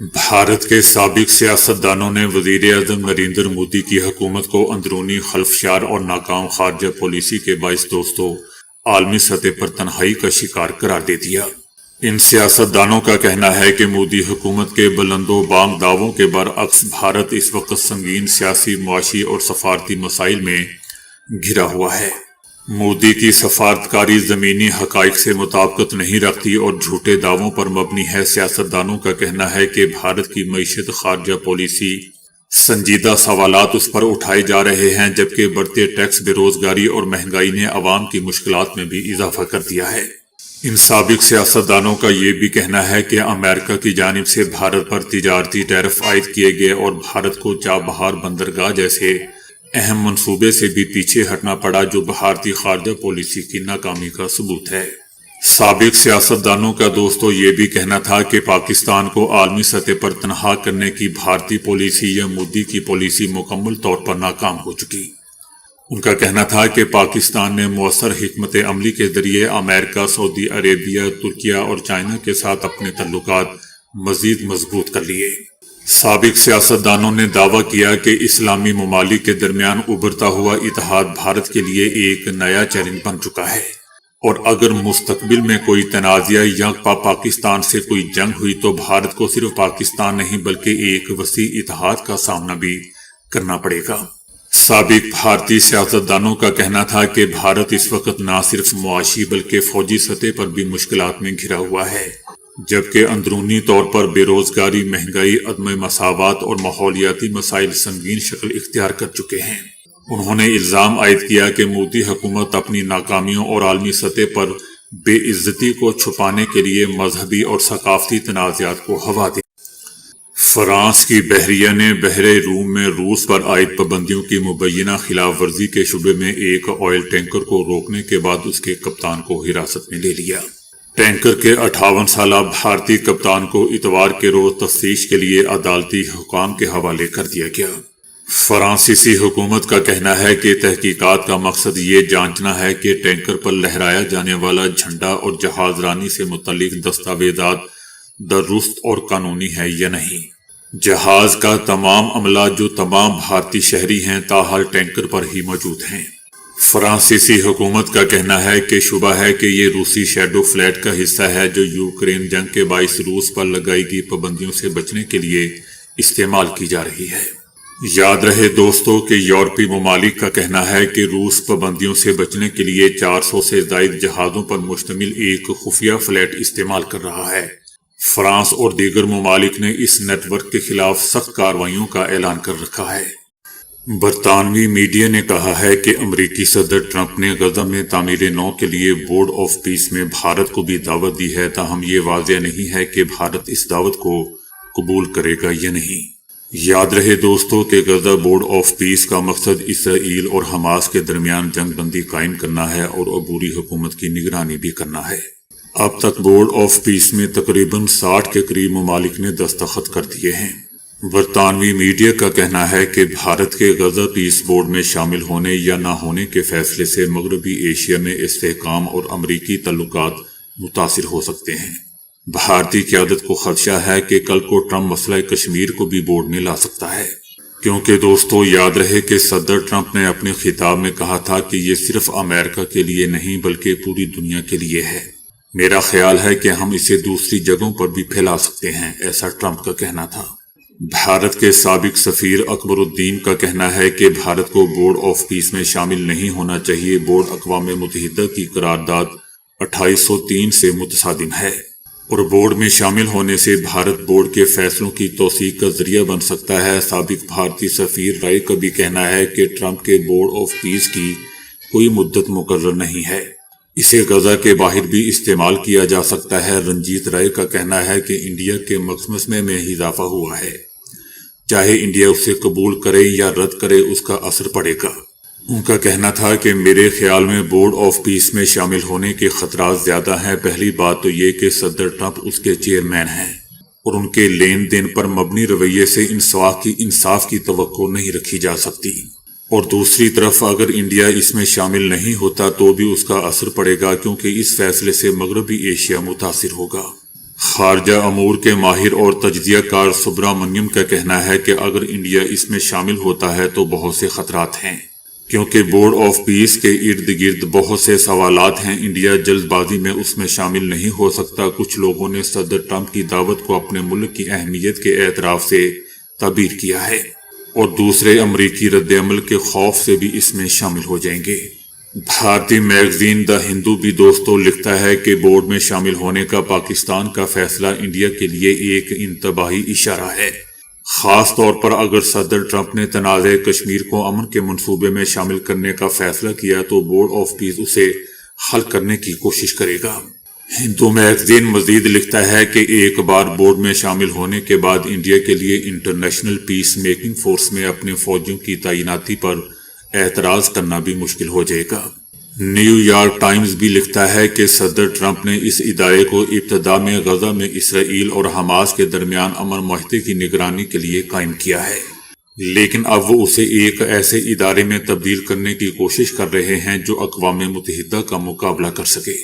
بھارت کے سابق سیاستدانوں نے وزیر اعظم نریندر مودی کی حکومت کو اندرونی خلفشار اور ناکام خارجہ پالیسی کے باعث عالمی سطح پر تنہائی کا شکار قرار دے دیا۔ ان سیاستدانوں کا کہنا ہے کہ مودی حکومت کے بلند و بانگ دعووں کے برعکس بھارت اس وقت سنگین سیاسی، معاشی اور سفارتی مسائل میں گھرا ہوا ہے۔ مودی کی سفارتکاری زمینی حقائق سے مطابقت نہیں رکھتی اور جھوٹے دعووں پر مبنی ہے۔ سیاستدانوں کا کہنا ہے کہ بھارت کی معیشت، خارجہ پالیسی، سنجیدہ سوالات اس پر اٹھائے جا رہے ہیں، جبکہ بڑھتے ٹیکس، بے روزگاری اور مہنگائی نے عوام کی مشکلات میں بھی اضافہ کر دیا ہے۔ ان سابق سیاستدانوں کا یہ بھی کہنا ہے کہ امریکہ کی جانب سے بھارت پر تجارتی ٹیرف عائد کیے گئے اور بھارت کو چابہار بندرگاہ جیسے اہم منصوبے سے بھی پیچھے ہٹنا پڑا، جو بھارتی خارجہ پالیسی کی ناکامی کا ثبوت ہے۔ سابق سیاستدانوں کا یہ بھی کہنا تھا کہ پاکستان کو عالمی سطح پر تنہا کرنے کی بھارتی پالیسی یا مودی کی پالیسی مکمل طور پر ناکام ہو چکی۔ ان کا کہنا تھا کہ پاکستان نے مؤثر حکمت عملی کے ذریعے امریکہ، سعودی عربیہ، ترکیہ اور چائنا کے ساتھ اپنے تعلقات مزید مضبوط کر لیے۔ سابق سیاستدانوں نے دعویٰ کیا کہ اسلامی ممالک کے درمیان ابھرتا ہوا اتحاد بھارت کے لیے ایک نیا چیلنج بن چکا ہے، اور اگر مستقبل میں کوئی تنازعہ یا پاکستان سے کوئی جنگ ہوئی تو بھارت کو صرف پاکستان نہیں بلکہ ایک وسیع اتحاد کا سامنا بھی کرنا پڑے گا۔ سابق بھارتی سیاستدانوں کا کہنا تھا کہ بھارت اس وقت نہ صرف معاشی بلکہ فوجی سطح پر بھی مشکلات میں گھرا ہوا ہے، جبکہ اندرونی طور پر بے روزگاری، مہنگائی، عدم مساوات اور ماحولیاتی مسائل سنگین شکل اختیار کر چکے ہیں۔ انہوں نے الزام عائد کیا کہ مودی حکومت اپنی ناکامیوں اور عالمی سطح پر بے عزتی کو چھپانے کے لیے مذہبی اور ثقافتی تنازعات کو ہوا دے۔ فرانس کی بحریہ نے بحر روم میں روس پر عائد پابندیوں کی مبینہ خلاف ورزی کے شبے میں ایک آئل ٹینکر کو روکنے کے بعد اس کے کپتان کو حراست میں لے لیا۔ ٹینکر کے 58 سالہ بھارتی کپتان کو اتوار کے روز تفتیش کے لیے عدالتی حکام کے حوالے کر دیا گیا۔ فرانسیسی حکومت کا کہنا ہے کہ تحقیقات کا مقصد یہ جانچنا ہے کہ ٹینکر پر لہرایا جانے والا جھنڈا اور جہاز رانی سے متعلق دستاویزات درست اور قانونی ہے یا نہیں۔ جہاز کا تمام عملہ، جو تمام بھارتی شہری ہیں، تاحال ٹینکر پر ہی موجود ہیں۔ فرانسیسی حکومت کا کہنا ہے کہ شبہ ہے کہ یہ روسی شیڈو فلیٹ کا حصہ ہے، جو یوکرین جنگ کے باعث روس پر لگائی گئی پابندیوں سے بچنے کے لیے استعمال کی جا رہی ہے۔ یاد رہے کہ یورپی ممالک کا کہنا ہے کہ روس پابندیوں سے بچنے کے لیے 400 سے زائد جہازوں پر مشتمل ایک خفیہ فلیٹ استعمال کر رہا ہے۔ فرانس اور دیگر ممالک نے اس نیٹ ورک کے خلاف سخت کارروائیوں کا اعلان کر رکھا ہے۔ برطانوی میڈیا نے کہا ہے کہ امریکی صدر ٹرمپ نے غزہ میں تعمیر نو کے لیے بورڈ آف پیس میں بھارت کو بھی دعوت دی ہے، تاہم یہ واضح نہیں ہے کہ بھارت اس دعوت کو قبول کرے گا یا نہیں۔ یاد رہے کہ غزہ بورڈ آف پیس کا مقصد اسرائیل اور حماس کے درمیان جنگ بندی قائم کرنا ہے اور عبوری حکومت کی نگرانی بھی کرنا ہے۔ اب تک بورڈ آف پیس میں تقریباً 60 کے قریب ممالک نے دستخط کر دیے ہیں۔ برطانوی میڈیا کا کہنا ہے کہ بھارت کے غزہ پیس بورڈ میں شامل ہونے یا نہ ہونے کے فیصلے سے مغربی ایشیا میں استحکام اور امریکی تعلقات متاثر ہو سکتے ہیں۔ بھارتی قیادت کو خدشہ ہے کہ کل کو ٹرمپ مسئلہ کشمیر کو بھی بورڈ میں لا سکتا ہے، کیونکہ یاد رہے کہ صدر ٹرمپ نے اپنے خطاب میں کہا تھا کہ یہ صرف امریکہ کے لیے نہیں بلکہ پوری دنیا کے لیے ہے۔ میرا خیال ہے کہ ہم اسے دوسری جگہوں پر بھی پھیلا سکتے ہیں، ایسا ٹرمپ کا کہنا تھا۔ بھارت کے سابق سفیر اکبر الدین کا کہنا ہے کہ بھارت کو بورڈ آف پیس میں شامل نہیں ہونا چاہیے۔ بورڈ اقوام متحدہ کی قرارداد 2803 سے متصادم ہے، اور بورڈ میں شامل ہونے سے بھارت بورڈ کے فیصلوں کی توثیق کا ذریعہ بن سکتا ہے۔ سابق بھارتی سفیر رائے کا بھی کہنا ہے کہ ٹرمپ کے بورڈ آف پیس کی کوئی مدت مقرر نہیں ہے، اسے غزہ کے باہر بھی استعمال کیا جا سکتا ہے۔ رنجیت رائے کا کہنا ہے کہ انڈیا کے مقدمے میں اضافہ ہوا ہے، چاہے انڈیا اسے قبول کرے یا رد کرے، اس کا اثر پڑے گا۔ ان کا کہنا تھا کہ میرے خیال میں بورڈ آف پیس میں شامل ہونے کے خطرات زیادہ ہیں۔ پہلی بات تو یہ کہ صدر ٹرمپ اس کے چیئرمین ہیں، اور ان کے لین دین پر مبنی رویے سے انصاف کی توقع نہیں رکھی جا سکتی، اور دوسری طرف اگر انڈیا اس میں شامل نہیں ہوتا تو بھی اس کا اثر پڑے گا، کیونکہ اس فیصلے سے مغربی ایشیا متاثر ہوگا۔ خارجہ امور کے ماہر اور تجزیہ کار سبرامنیم کا کہنا ہے کہ اگر انڈیا اس میں شامل ہوتا ہے تو بہت سے خطرات ہیں، کیونکہ بورڈ آف پیس کے ارد گرد بہت سے سوالات ہیں۔ انڈیا جلد بازی میں اس میں شامل نہیں ہو سکتا۔ کچھ لوگوں نے صدر ٹرمپ کی دعوت کو اپنے ملک کی اہمیت کے اعتراف سے تعبیر کیا ہے، اور دوسرے امریکی رد عمل کے خوف سے بھی اس میں شامل ہو جائیں گے۔ بھارتی میگزین دا ہندو بھی دوستو لکھتا ہے کہ بورڈ میں شامل ہونے کا پاکستان کا فیصلہ انڈیا کے لیے ایک انتباہی اشارہ ہے، خاص طور پر اگر صدر ٹرمپ نے تنازع کشمیر کو امن کے منصوبے میں شامل کرنے کا فیصلہ کیا تو بورڈ آف پیس اسے حل کرنے کی کوشش کرے گا۔ ہندو میگزین مزید لکھتا ہے کہ ایک بار بورڈ میں شامل ہونے کے بعد انڈیا کے لیے انٹرنیشنل پیس میکنگ فورس میں اپنے فوجیوں کی تعیناتی پر اعتراض کرنا بھی مشکل ہو جائے گا۔ نیو یارک ٹائمز بھی لکھتا ہے کہ صدر ٹرمپ نے اس ادارے کو ابتدا میں غزہ میں اسرائیل اور حماس کے درمیان امن معاہدے کی نگرانی کے لیے قائم کیا ہے، لیکن اب وہ اسے ایک ایسے ادارے میں تبدیل کرنے کی کوشش کر رہے ہیں جو اقوام متحدہ کا مقابلہ کر سکے۔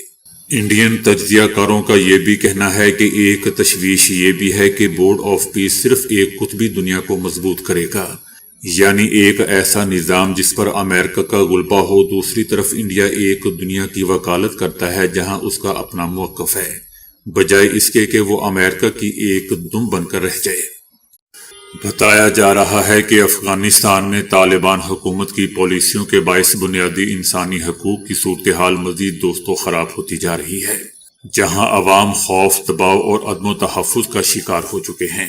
انڈین تجزیہ کاروں کا یہ بھی کہنا ہے کہ ایک تشویش یہ بھی ہے کہ بورڈ آف پیس صرف ایک قطبی دنیا کو مضبوط کرے گا، یعنی ایک ایسا نظام جس پر امریکہ کا غلبہ ہو۔ دوسری طرف انڈیا ایک دنیا کی وکالت کرتا ہے جہاں اس کا اپنا موقف ہے، بجائے اس کے کہ وہ امریکہ کی ایک دم بن کر رہ جائے۔ بتایا جا رہا ہے کہ افغانستان میں طالبان حکومت کی پالیسیوں کے باعث بنیادی انسانی حقوق کی صورتحال مزید دوستوں خراب ہوتی جا رہی ہے، جہاں عوام خوف، دباؤ اور عدم و تحفظ کا شکار ہو چکے ہیں۔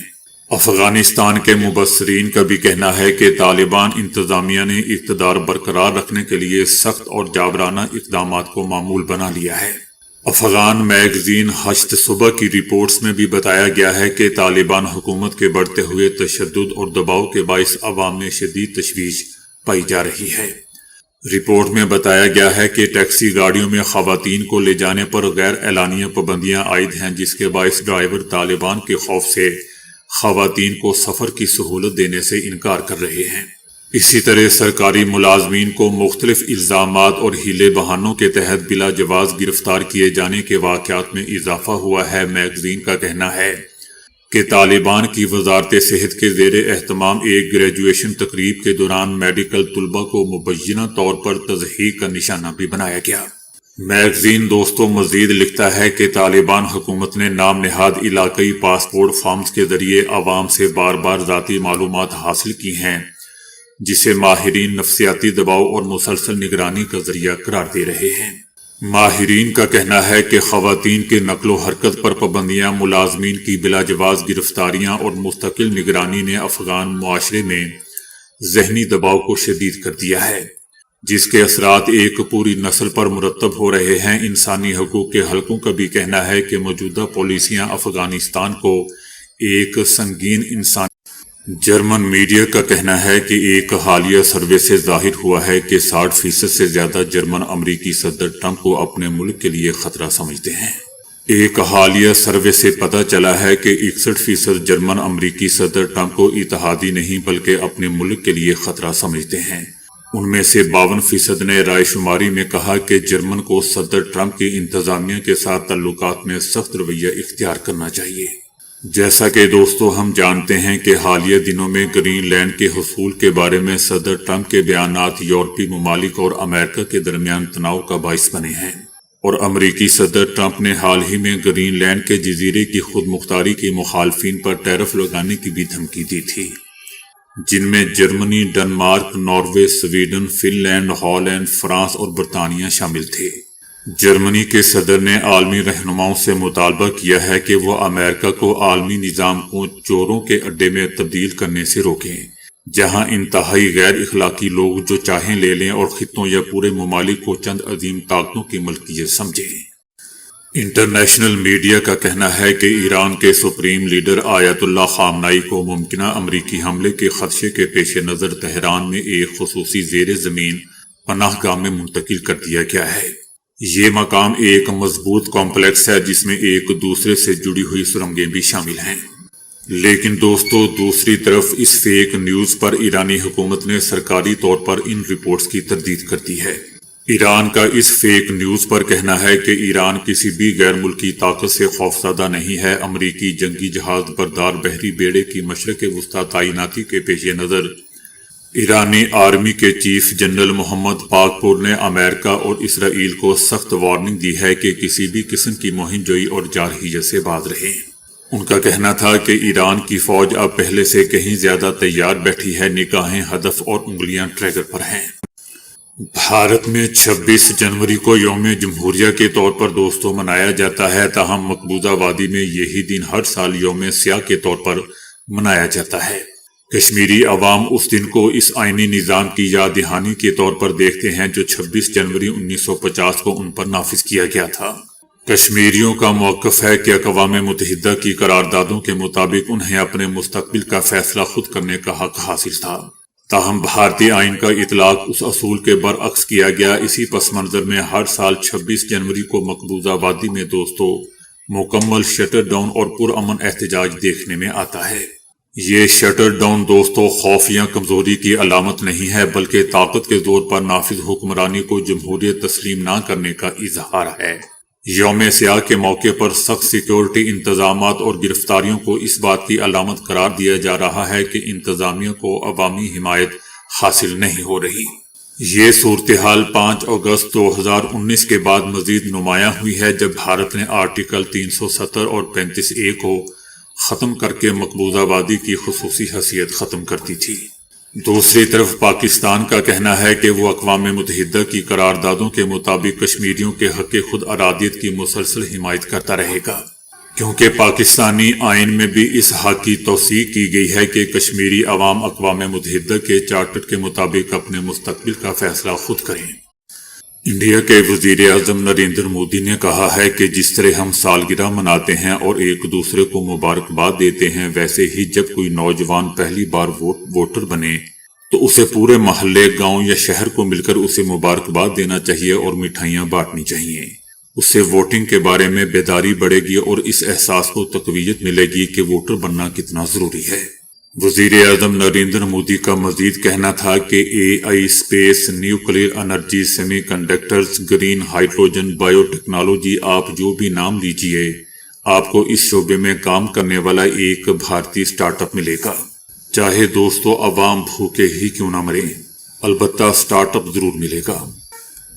افغانستان کے مبصرین کا بھی کہنا ہے کہ طالبان انتظامیہ نے اقتدار برقرار رکھنے کے لیے سخت اور جابرانہ اقدامات کو معمول بنا لیا ہے۔ افغان میگزین ہشت صبح کی رپورٹس میں بھی بتایا گیا ہے کہ طالبان حکومت کے بڑھتے ہوئے تشدد اور دباؤ کے باعث عوام میں شدید تشویش پائی جا رہی ہے۔ رپورٹ میں بتایا گیا ہے کہ ٹیکسی گاڑیوں میں خواتین کو لے جانے پر غیر اعلانیہ پابندیاں عائد ہیں، جس کے باعث ڈرائیور طالبان کے خوف سے خواتین کو سفر کی سہولت دینے سے انکار کر رہے ہیں۔ اسی طرح سرکاری ملازمین کو مختلف الزامات اور ہیلے بہانوں کے تحت بلا جواز گرفتار کیے جانے کے واقعات میں اضافہ ہوا ہے۔ میگزین کا کہنا ہے کہ طالبان کی وزارت صحت کے زیر اہتمام ایک گریجویشن تقریب کے دوران میڈیکل طلبہ کو مبینہ طور پر تضحیک کا نشانہ بھی بنایا گیا۔ میگزین دوستوں مزید لکھتا ہے کہ طالبان حکومت نے نام نہاد علاقائی پاسپورٹ فارمز کے ذریعے عوام سے بار بار ذاتی معلومات حاصل کی ہیں، جسے ماہرین نفسیاتی دباؤ اور مسلسل نگرانی کا ذریعہ قرار دے رہے ہیں۔ ماہرین کا کہنا ہے کہ خواتین کے نقل و حرکت پر پابندیاں، ملازمین کی بلا جواز گرفتاریاں اور مستقل نگرانی نے افغان معاشرے میں ذہنی دباؤ کو شدید کر دیا ہے، جس کے اثرات ایک پوری نسل پر مرتب ہو رہے ہیں۔ انسانی حقوق کے حلقوں کا بھی کہنا ہے کہ موجودہ پالیسیاں افغانستان کو ایک سنگین انسان۔ جرمن میڈیا کا کہنا ہے کہ ایک حالیہ سروے سے ظاہر ہوا ہے کہ 60% سے زیادہ جرمن امریکی صدر ٹرمپ کو اپنے ملک کے لیے خطرہ سمجھتے ہیں۔ ایک حالیہ سروے سے پتہ چلا ہے کہ 61% جرمن امریکی صدر ٹرمپ کو اتحادی نہیں بلکہ اپنے ملک کے لیے خطرہ سمجھتے ہیں۔ ان میں سے 52% نے رائے شماری میں کہا کہ جرمن کو صدر ٹرمپ کی انتظامیہ کے ساتھ تعلقات میں سخت رویہ اختیار کرنا چاہیے۔ جیسا کہ دوستو ہم جانتے ہیں کہ حالیہ دنوں میں گرین لینڈ کے حصول کے بارے میں صدر ٹرمپ کے بیانات یورپی ممالک اور امریکہ کے درمیان تناؤ کا باعث بنے ہیں، اور امریکی صدر ٹرمپ نے حال ہی میں گرین لینڈ کے جزیرے کی خود مختاری کی مخالفین پر ٹیرف لگانے کی بھی دھمکی دی تھی، جن میں Germany, Denmark, Norway, Sweden, Finland, Holland, France اور برطانیہ شامل تھے۔ جرمنی کے صدر نے عالمی رہنماؤں سے مطالبہ کیا ہے کہ وہ امریکہ کو عالمی نظام کو چوروں کے اڈے میں تبدیل کرنے سے روکیں، جہاں انتہائی غیر اخلاقی لوگ جو چاہیں لے لیں اور خطوں یا پورے ممالک کو چند عظیم طاقتوں کی ملکیت سمجھیں۔ انٹرنیشنل میڈیا کا کہنا ہے کہ ایران کے سپریم لیڈر آیت اللہ خامنائی کو ممکنہ امریکی حملے کے خدشے کے پیش نظر تہران میں ایک خصوصی زیر زمین پناہ گاہ میں منتقل کر دیا گیا ہے۔ یہ مقام ایک مضبوط کمپلیکس ہے جس میں ایک دوسرے سے جڑی ہوئی سرنگیں بھی شامل ہیں۔ لیکن دوستو دوسری طرف اس فیک نیوز پر ایرانی حکومت نے سرکاری طور پر ان رپورٹس کی تردید کر دی ہے۔ ایران کا اس فیک نیوز پر کہنا ہے کہ ایران کسی بھی غیر ملکی طاقت سے خوفزدہ نہیں ہے۔ امریکی جنگی جہاز بردار بحری بیڑے کی مشرق وسطی تعیناتی کے پیش نظر ایرانی آرمی کے چیف جنرل محمد پاکپور نے امریکہ اور اسرائیل کو سخت وارننگ دی ہے کہ کسی بھی قسم کی مہم جوئی اور جارحیت سے باز رہیں۔ ان کا کہنا تھا کہ ایران کی فوج اب پہلے سے کہیں زیادہ تیار بیٹھی ہے، نگاہیں ہدف اور انگلیاں ٹریگر پر ہیں۔ بھارت میں 26 جنوری کو یوم جمہوریہ کے طور پر دوستوں منایا جاتا ہے، تاہم مقبوضہ وادی میں یہی دن ہر سال یوم سیاہ کے طور پر منایا جاتا ہے۔ کشمیری عوام اس دن کو اس آئینی نظام کی یاد دہانی کے طور پر دیکھتے ہیں جو 26 جنوری 1950 کو ان پر نافذ کیا گیا تھا۔ کشمیریوں کا موقف ہے کہ اقوام متحدہ کی قراردادوں کے مطابق انہیں اپنے مستقبل کا فیصلہ خود کرنے کا حق حاصل تھا، تاہم بھارتی آئین کا اطلاق اس اصول کے برعکس کیا گیا۔ اسی پس منظر میں ہر سال 26 جنوری کو مقبوضہ وادی میں دوستوں مکمل شٹر ڈاؤن اور پرامن احتجاج دیکھنے میں آتا ہے۔ یہ شٹر ڈاؤن دوستوں خوف یا کمزوری کی علامت نہیں ہے، بلکہ طاقت کے زور پر نافذ حکمرانی کو جمہوریت تسلیم نہ کرنے کا اظہار ہے۔ یوم سیاہ کے موقع پر سخت سیکیورٹی انتظامات اور گرفتاریوں کو اس بات کی علامت قرار دیا جا رہا ہے کہ انتظامیہ کو عوامی حمایت حاصل نہیں ہو رہی۔ یہ صورتحال 5 اگست 2019 کے بعد مزید نمایاں ہوئی ہے، جب بھارت نے آرٹیکل 370 اور 35A کو ختم کر کے مقبوضہ وادی کی خصوصی حیثیت ختم کر دی تھی۔ دوسری طرف پاکستان کا کہنا ہے کہ وہ اقوام متحدہ کی قراردادوں کے مطابق کشمیریوں کے حق خود ارادیت کی مسلسل حمایت کرتا رہے گا، کیونکہ پاکستانی آئین میں بھی اس حق کی توثیق کی گئی ہے کہ کشمیری عوام اقوام متحدہ کے چارٹر کے مطابق اپنے مستقبل کا فیصلہ خود کریں۔ انڈیا کے وزیر اعظم نریندر مودی نے کہا ہے کہ جس طرح ہم سالگرہ مناتے ہیں اور ایک دوسرے کو مبارکباد دیتے ہیں، ویسے ہی جب کوئی نوجوان پہلی بار ووٹر بنے تو اسے پورے محلے، گاؤں یا شہر کو مل کر اسے مبارکباد دینا چاہیے اور مٹھائیاں بانٹنی چاہیے۔ اس سے ووٹنگ کے بارے میں بیداری بڑھے گی اور اس احساس کو تقویت ملے گی کہ ووٹر بننا کتنا ضروری ہے۔ وزیر اعظم نریندر مودی کا مزید کہنا تھا کہ AI، space, nuclear energy, semi conductors, green hydrogen, bio technology, آپ جو بھی نام لیجئے، آپ کو اس شعبے میں کام کرنے والا ایک بھارتی سٹارٹ اپ ملے گا۔ چاہے دوستو عوام بھوکے ہی کیوں نہ مریں، البتہ سٹارٹ اپ ضرور ملے گا۔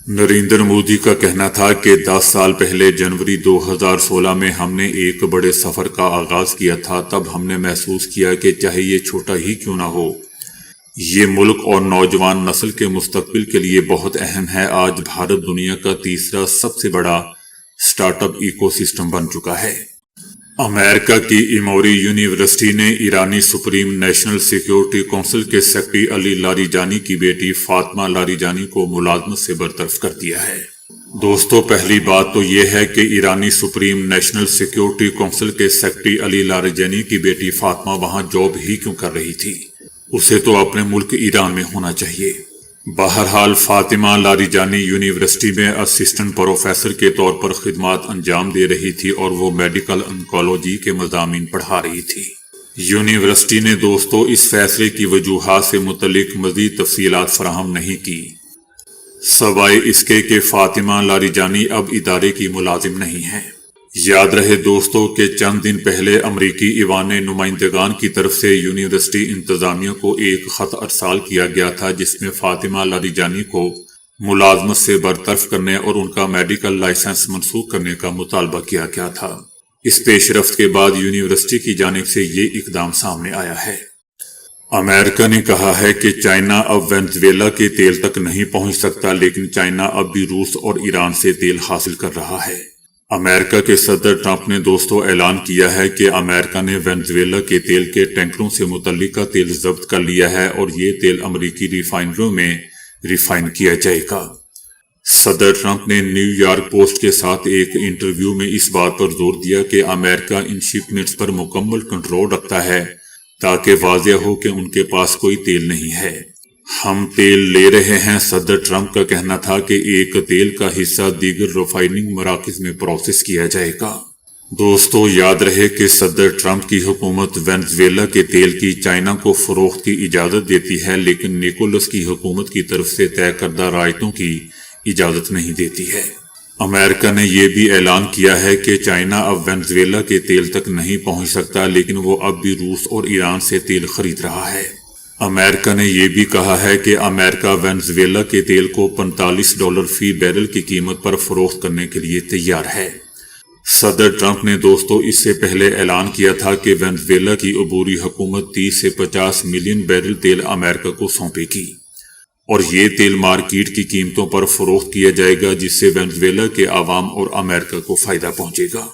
نریندر مودی کا کہنا تھا کہ 10 سال پہلے جنوری 2016 میں ہم نے ایک بڑے سفر کا آغاز کیا تھا۔ تب ہم نے محسوس کیا کہ چاہے یہ چھوٹا ہی کیوں نہ ہو، یہ ملک اور نوجوان نسل کے مستقبل کے لیے بہت اہم ہے۔ آج بھارت دنیا کا تیسرا سب سے بڑا سٹارٹ اپ ایکو سسٹم بن چکا ہے۔ امریکہ کی ایموری یونیورسٹی نے ایرانی سپریم نیشنل سیکیورٹی کونسل کے سیکرٹری علی لاریجانی کی بیٹی فاطمہ لاریجانی کو ملازمت سے برطرف کر دیا ہے۔ دوستو پہلی بات تو یہ ہے کہ ایرانی سپریم نیشنل سیکیورٹی کونسل کے سیکرٹری علی لاریجانی کی بیٹی فاطمہ وہاں جاب ہی کیوں کر رہی تھی؟ اسے تو اپنے ملک ایران میں ہونا چاہیے۔ بہرحال فاطمہ لاریجانی یونیورسٹی میں اسسٹنٹ پروفیسر کے طور پر خدمات انجام دے رہی تھی اور وہ میڈیکل انکولوجی کے مضامین پڑھا رہی تھی۔ یونیورسٹی نے دوستو اس فیصلے کی وجوہات سے متعلق مزید تفصیلات فراہم نہیں کی، سوائے اس کے کہ فاطمہ لاریجانی اب ادارے کی ملازم نہیں ہے۔ یاد رہے دوستو کہ چند دن پہلے امریکی ایوان نمائندگان کی طرف سے یونیورسٹی انتظامیہ کو ایک خط ارسال کیا گیا تھا، جس میں فاطمہ لاریجانی کو ملازمت سے برطرف کرنے اور ان کا میڈیکل لائسنس منسوخ کرنے کا مطالبہ کیا گیا تھا۔ اس پیش رفت کے بعد یونیورسٹی کی جانب سے یہ اقدام سامنے آیا ہے۔ امریکہ نے کہا ہے کہ چائنا اب وینزویلا کے تیل تک نہیں پہنچ سکتا، لیکن چائنا اب بھی روس اور ایران سے تیل حاصل کر رہا ہے۔ امریکہ کے صدر ٹرمپ نے دوستو اعلان کیا ہے کہ امریکہ نے وینزویلا کے تیل کے ٹینکروں سے متعلقہ تیل ضبط کر لیا ہے اور یہ تیل امریکی ریفائنریوں میں ریفائن کیا جائے گا۔ صدر ٹرمپ نے نیو یارک پوسٹ کے ساتھ ایک انٹرویو میں اس بات پر زور دیا کہ امریکہ ان شپمنٹس پر مکمل کنٹرول رکھتا ہے تاکہ واضح ہو کہ ان کے پاس کوئی تیل نہیں ہے۔ ہم تیل لے رہے ہیں۔ صدر ٹرمپ کا کہنا تھا کہ ایک تیل کا حصہ دیگر ریفائننگ مراکز میں پروسیس کیا جائے گا۔ دوستو یاد رہے کہ صدر ٹرمپ کی حکومت وینزویلا کے تیل کی چائنا کو فروخت کی اجازت دیتی ہے، لیکن نیکولس کی حکومت کی طرف سے طے کردہ رعایتوں کی اجازت نہیں دیتی ہے۔ امریکہ نے یہ بھی اعلان کیا ہے کہ چائنا اب وینزویلا کے تیل تک نہیں پہنچ سکتا، لیکن وہ اب بھی روس اور ایران سے تیل خرید رہا ہے۔ امریکہ نے یہ بھی کہا ہے کہ امریکہ وینزویلا کے تیل کو $45 فی بیرل کی قیمت پر فروخت کرنے کے لیے تیار ہے۔ صدر ٹرمپ نے اس سے پہلے اعلان کیا تھا کہ وینزویلا کی عبوری حکومت 30 سے 50 ملین بیرل تیل امریکہ کو سونپے گی، اور یہ تیل مارکیٹ کی قیمتوں پر فروخت کیا جائے گا، جس سے وینزویلا کے عوام اور امریکہ کو فائدہ پہنچے گا۔